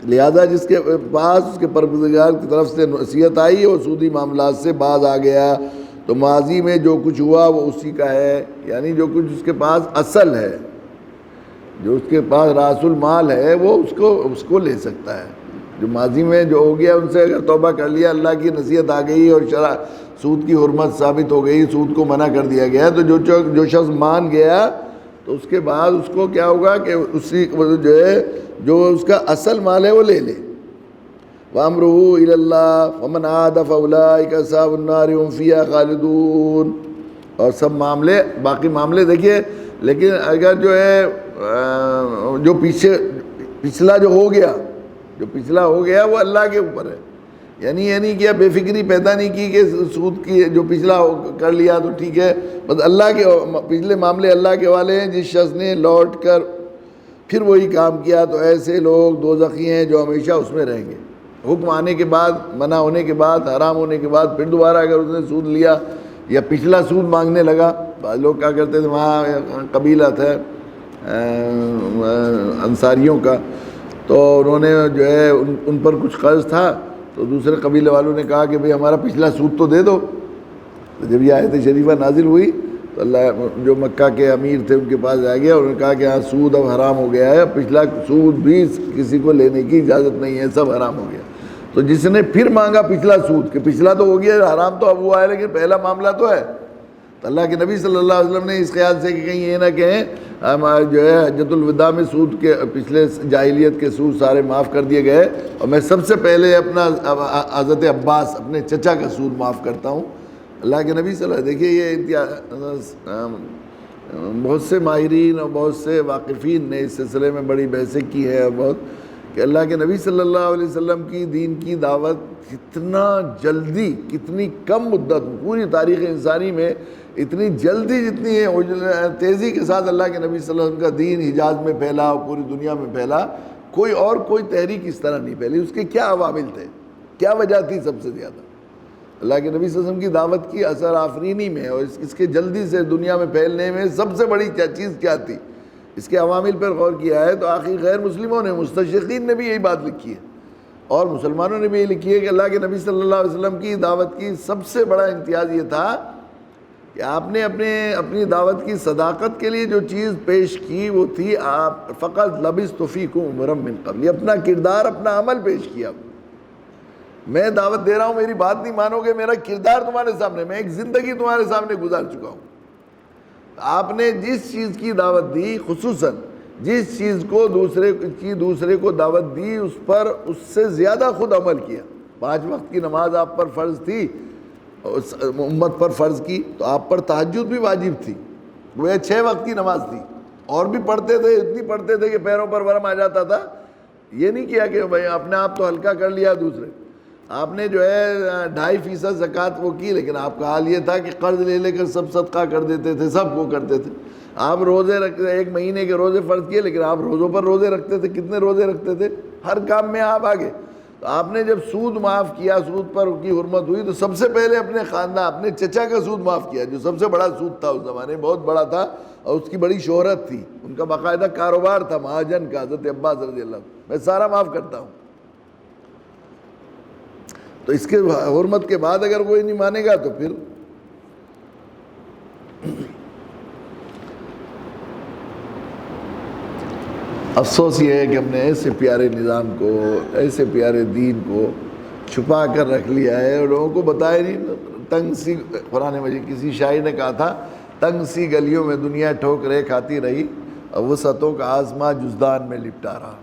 لہذا جس کے پاس اس کے پروردگار کی طرف سے نصیحت آئی اور سودی معاملات سے باز آ گیا، تو ماضی میں جو کچھ ہوا وہ اسی کا ہے، یعنی جو کچھ اس کے پاس اصل ہے، جو اس کے پاس راس المال ہے وہ اس کو لے سکتا ہے، جو ماضی میں جو ہو گیا ان سے اگر توبہ کر لیا، اللہ کی نصیحت آ گئی اور سود کی حرمت ثابت ہو گئی، سود کو منع کر دیا گیا، تو جو شخص مان گیا تو اس کے بعد اس کو کیا ہوگا کہ اسی جو ہے جو اس کا اصل مال ہے وہ لے لے۔ وَأَمْرُهُ إِلَى اللَّهِ فَمَنْ عَادَ فَأُولَٰئِكَ أَصْحَابُ النَّارِ هُمْ فِيهَا خَالِدُونَ، اور سب معاملے باقی معاملے دیکھیے، لیکن اگر جو ہے جو پچھلا جو ہو گیا وہ اللہ کے اوپر ہے، یعنی یہ نہیں کیا بے فکری پیدا نہیں کی کہ سود کی جو پچھلا کر لیا تو ٹھیک ہے، بس اللہ کے پچھلے معاملے اللہ کے والے ہیں، جس شخص نے لوٹ کر پھر وہی کام کیا تو ایسے لوگ دوزخی ہیں جو ہمیشہ اس میں رہیں گے۔ حکم آنے کے بعد، منع ہونے کے بعد، حرام ہونے کے بعد پھر دوبارہ اگر اس نے سود لیا یا پچھلا سود مانگنے لگا، بعض لوگ کیا کرتے تھے، وہاں قبیلہ تھا انصاریوں کا، تو انہوں نے جو ہے ان پر کچھ قرض تھا، تو دوسرے قبیلے والوں نے کہا کہ بھئی ہمارا پچھلا سود تو دے دو، تو جب یہ آیت شریفہ نازل ہوئی تو اللہ جو مکہ کے امیر تھے ان کے پاس آ گیا، انہوں نے کہا کہ ہاں سود اب حرام ہو گیا ہے، پچھلا سود بھی کسی کو لینے کی اجازت نہیں ہے، سب حرام ہو گیا۔ تو جس نے پھر مانگا پچھلا سود کہ پچھلا تو ہو گیا، حرام تو اب ہوا ہے لیکن پہلا معاملہ تو ہے، تو اللہ کے نبی صلی اللہ علیہ وسلم نے اس خیال سے کہ کہیں یہ نہ کہیں جو ہے حجۃ الوداع میں سود کے پچھلے جاہلیت کے سود سارے معاف کر دیے گئے، اور میں سب سے پہلے اپنا حضرت عباس اپنے چچا کا سود معاف کرتا ہوں۔ اللہ کے نبی صلی اللہ علیہ وسلم، دیکھیے یہ بہت سے ماہرین اور بہت سے واقفین نے اس سلسلے میں بڑی بحثیں کی ہے، اور بہت کہ اللہ کے نبی صلی اللہ علیہ وسلم کی دین کی دعوت کتنا جلدی، کتنی کم مدت میں، پوری تاریخ انسانی میں اتنی جلدی جتنی ہے تیزی کے ساتھ اللہ کے نبی صلی اللہ علیہ وسلم کا دین حجاز میں پھیلا، پوری دنیا میں پھیلا، کوئی تحریک اس طرح نہیں پھیلی۔ اس کے کیا عوامل تھے، کیا وجہ تھی؟ سب سے زیادہ اللہ کے نبی صلی اللہ علیہ وسلم کی دعوت کی اثر آفرینی میں اور اس کے جلدی سے دنیا میں پھیلنے میں سب سے بڑی چیز کیا تھی؟ اس کے عوامل پر غور کیا ہے تو آخر غیر مسلموں نے، مستشرقین نے بھی یہی بات لکھی ہے اور مسلمانوں نے بھی یہ لکھی ہے کہ اللہ کے نبی صلی اللہ علیہ وسلم کی دعوت کی سب سے بڑا امتیاز یہ تھا کہ آپ نے اپنی دعوت کی صداقت کے لیے جو چیز پیش کی وہ تھی آپ فقط لبثت فیکم عمرا من قبل، یہ اپنا کردار، اپنا عمل پیش کیا۔ میں دعوت دے رہا ہوں، میری بات نہیں مانو گے، میرا کردار تمہارے سامنے، میں ایک زندگی تمہارے سامنے گزار چکا ہوں۔ آپ نے جس چیز کی دعوت دی، خصوصاً جس چیز کو دوسرے کو دعوت دی، اس پر اس سے زیادہ خود عمل کیا۔ 5 وقت کی نماز آپ پر فرض تھی، امت پر فرض کی، تو آپ پر تہجد بھی واجب تھی، وہ 6 وقت کی نماز تھی، اور بھی پڑھتے تھے، اتنی پڑھتے تھے کہ پیروں پر ورم آ جاتا تھا۔ یہ نہیں کیا کہ بھائی اپنے آپ تو ہلکا کر لیا دوسرے، آپ نے جو ہے 2.5% زکوٰۃ وہ کی، لیکن آپ کا حال یہ تھا کہ قرض لے کر سب صدقہ کر دیتے تھے، سب وہ کرتے تھے۔ آپ روزے رکھتے، 1 مہینے کے روزے فرض کیے، لیکن آپ روزوں پر روزے رکھتے تھے۔ کتنے روزے رکھتے تھے؟ ہر کام میں آپ آگے۔ تو آپ نے جب سود معاف کیا، سود پر کی حرمت ہوئی، تو سب سے پہلے اپنے خاندان، اپنے چچا کا سود معاف کیا، جو سب سے بڑا سود تھا اس زمانے میں، بہت بڑا تھا اور اس کی بڑی شہرت تھی، ان کا باقاعدہ کاروبار تھا مہاجن کا، حضرت عباس رضی اللہ عنہ۔ میں سارا معاف کرتا ہوں۔ تو اس کے حرمت کے بعد اگر کوئی نہیں مانے گا تو پھر افسوس یہ ہے کہ ہم نے ایسے پیارے نظام کو، ایسے پیارے دین کو چھپا کر رکھ لیا ہے اور لوگوں کو بتایا نہیں۔ تنگ سی، قرآن مجید کسی شاعر نے کہا تھا، تنگ سی گلیوں میں دنیا ٹھوکریں کھاتی رہی اور وسعتوں کا آزما جزدان میں لپٹا رہا۔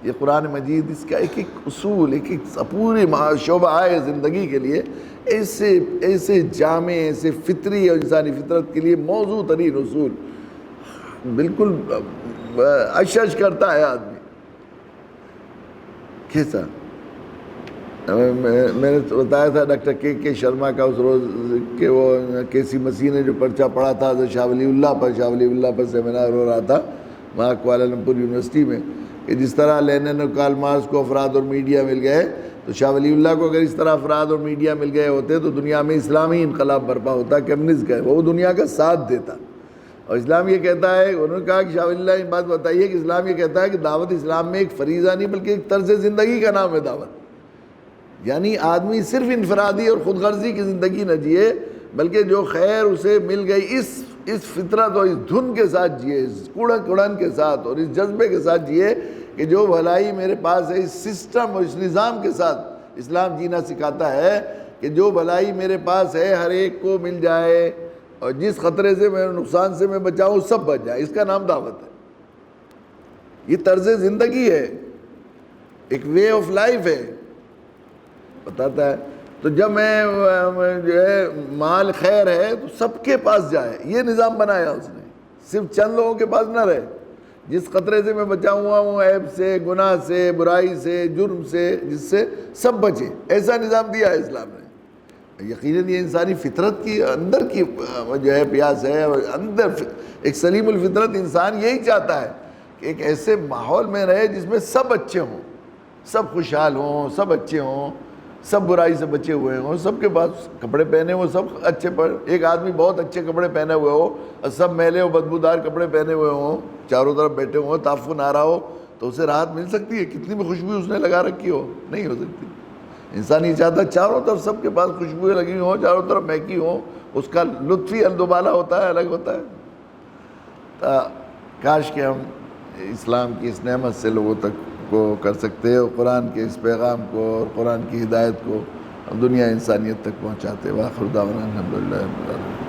یہ قرآن مجید اس کا ایک اصول، ایک پوری شعبہ ہے زندگی کے لیے، ایسے جامع، ایسے فطری اور انسانی فطرت کے لیے موضوع ترین اصول، بالکل اشش کرتا ہے آدمی۔ کیسا میں نے بتایا تھا ڈاکٹر کے شرما کا اس روز کہ وہ کیسی مسیح نے جو پرچہ پڑھا تھا شاہ ولی اللہ پر سیمینار ہو رہا تھا وہاں کوالالمپور یونیورسٹی میں، کہ جس طرح لینن اور کارل مارکس کو افراد اور میڈیا مل گئے، تو شاہ ولی اللہ کو اگر اس طرح افراد اور میڈیا مل گئے ہوتے تو دنیا میں اسلامی انقلاب برپا ہوتا، کمیونسٹ کا وہ دنیا کا ساتھ دیتا۔ اور اسلام یہ کہتا ہے، انہوں نے کہا کہ شاہ ولی اللہ یہ بات بتائیے کہ اسلام یہ کہتا ہے کہ دعوت اسلام میں ایک فریضہ نہیں بلکہ ایک طرز زندگی کا نام ہے دعوت، یعنی آدمی صرف انفرادی اور خود غرضی کی زندگی نہ جیے بلکہ جو خیر اسے مل گئی اس فطرت اور اس دھن کے ساتھ جیے، اس کوڑن کے ساتھ اور اس جذبے کے ساتھ جیے کہ جو بھلائی میرے پاس ہے، اس سسٹم اور اس نظام کے ساتھ اسلام جینا سکھاتا ہے کہ جو بھلائی میرے پاس ہے ہر ایک کو مل جائے اور جس خطرے سے میں نقصان سے میں بچاؤں سب بچ جائے، اس کا نام دعوت ہے۔ یہ طرز زندگی ہے، ایک وے آف لائف ہے، بتاتا ہے۔ تو جب میں جو ہے مال خیر ہے تو سب کے پاس جائے، یہ نظام بنایا اس نے، صرف چند لوگوں کے پاس نہ رہے۔ جس خطرے سے میں بچا ہوا ہوں، عیب سے، گناہ سے، برائی سے، جرم سے، جس سے سب بچے، ایسا نظام دیا ہے اسلام نے۔ یقیناً یہ انسانی فطرت کی اندر کی جو ہے پیاس ہے، اندر ایک سلیم الفطرت انسان یہی چاہتا ہے کہ ایک ایسے ماحول میں رہے جس میں سب اچھے ہوں، سب خوشحال ہوں، سب اچھے ہوں، سب برائی سے بچے ہوئے ہوں، سب کے پاس کپڑے پہنے ہو، سب اچھے ایک آدمی بہت اچھے کپڑے پہنے ہوئے ہو اور سب میلے و بدبودار کپڑے پہنے ہوئے ہوں، چاروں طرف بیٹھے ہوں، تعفن آ رہا ہو، تو اسے راحت مل سکتی ہے؟ کتنی بھی خوشبو اس نے لگا رکھی ہو، نہیں ہو سکتی۔ انسان یہ چاہتا ہے چاروں طرف سب کے پاس خوشبوئیں لگی ہوں، چاروں طرف مہکی ہوں، اس کا لطف ہی الدوبالا ہوتا ہے، الگ ہوتا ہے۔ کاش کہ ہم اسلام کی اس نعمت سے لوگوں تک کو کر سکتے اور قرآن کے اس پیغام کو اور قرآن کی ہدایت کو دنیا انسانیت تک پہنچاتے۔ وآخر دعوانا الحمدللہ رب العالمین۔